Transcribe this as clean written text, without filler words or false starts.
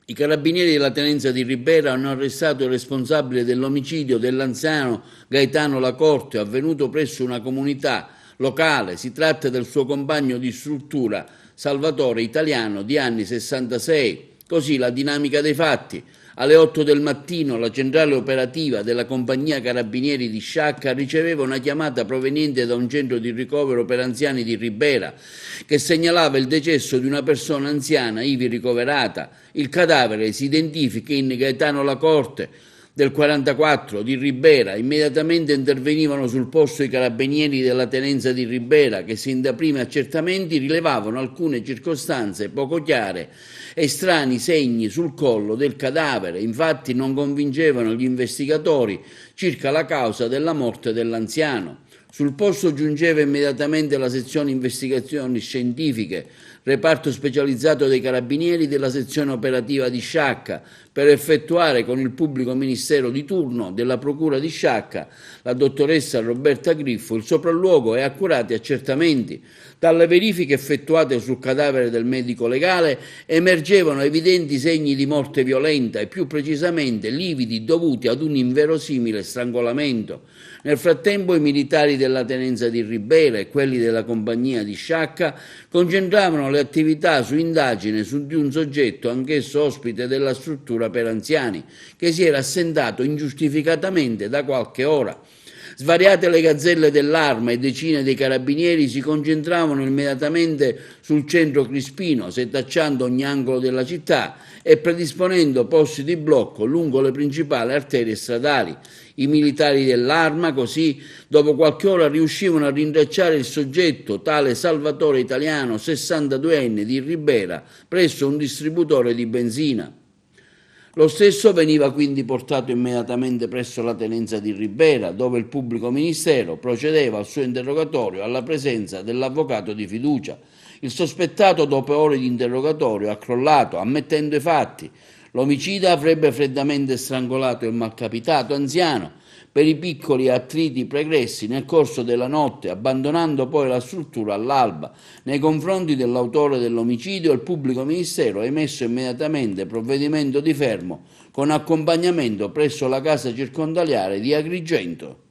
I carabinieri della tenenza di Ribera hanno arrestato il responsabile dell'omicidio dell'anziano Gaetano Lacorte, avvenuto presso una comunità locale. Si tratta del suo compagno di struttura, Salvatore Italiano, di anni 66. Così la dinamica dei fatti. Alle 8 del mattino la centrale operativa della compagnia carabinieri di Sciacca riceveva una chiamata proveniente da un centro di ricovero per anziani di Ribera che segnalava il decesso di una persona anziana ivi ricoverata. Il cadavere si identifica in Gaetano Lacorte, del 44 di Ribera. Immediatamente intervenivano sul posto i carabinieri della tenenza di Ribera che sin da primi accertamenti rilevavano alcune circostanze poco chiare e strani segni sul collo del cadavere. Infatti non convincevano gli investigatori circa la causa della morte dell'anziano. Sul posto giungeva immediatamente la sezione investigazioni scientifiche, reparto specializzato dei carabinieri della sezione operativa di Sciacca, per effettuare con il pubblico ministero di turno della procura di Sciacca, la dottoressa Roberta Griffo, il sopralluogo e accurati accertamenti. Dalle verifiche effettuate sul cadavere del medico legale emergevano evidenti segni di morte violenta e più precisamente lividi dovuti ad un inverosimile strangolamento. Nel frattempo i militari della tenenza di Ribera e quelli della compagnia di Sciacca concentravano le attività su indagine su di un soggetto anch'esso ospite della struttura per anziani che si era assentato ingiustificatamente da qualche ora. Svariate le gazzelle dell'Arma e decine dei carabinieri si concentravano immediatamente sul centro crispino, setacciando ogni angolo della città e predisponendo posti di blocco lungo le principali arterie stradali. I militari dell'Arma, così, dopo qualche ora riuscivano a rintracciare il soggetto, tale Salvatore Italiano, 62enne di Ribera, presso un distributore di benzina. Lo stesso veniva quindi portato immediatamente presso la tenenza di Ribera, dove il pubblico ministero procedeva al suo interrogatorio alla presenza dell'avvocato di fiducia. Il sospettato, dopo ore di interrogatorio, ha crollato, ammettendo i fatti. L'omicida avrebbe freddamente strangolato il malcapitato anziano per i piccoli attriti pregressi nel corso della notte, abbandonando poi la struttura all'alba. Nei confronti dell'autore dell'omicidio il pubblico ministero ha emesso immediatamente provvedimento di fermo con accompagnamento presso la casa circondariale di Agrigento.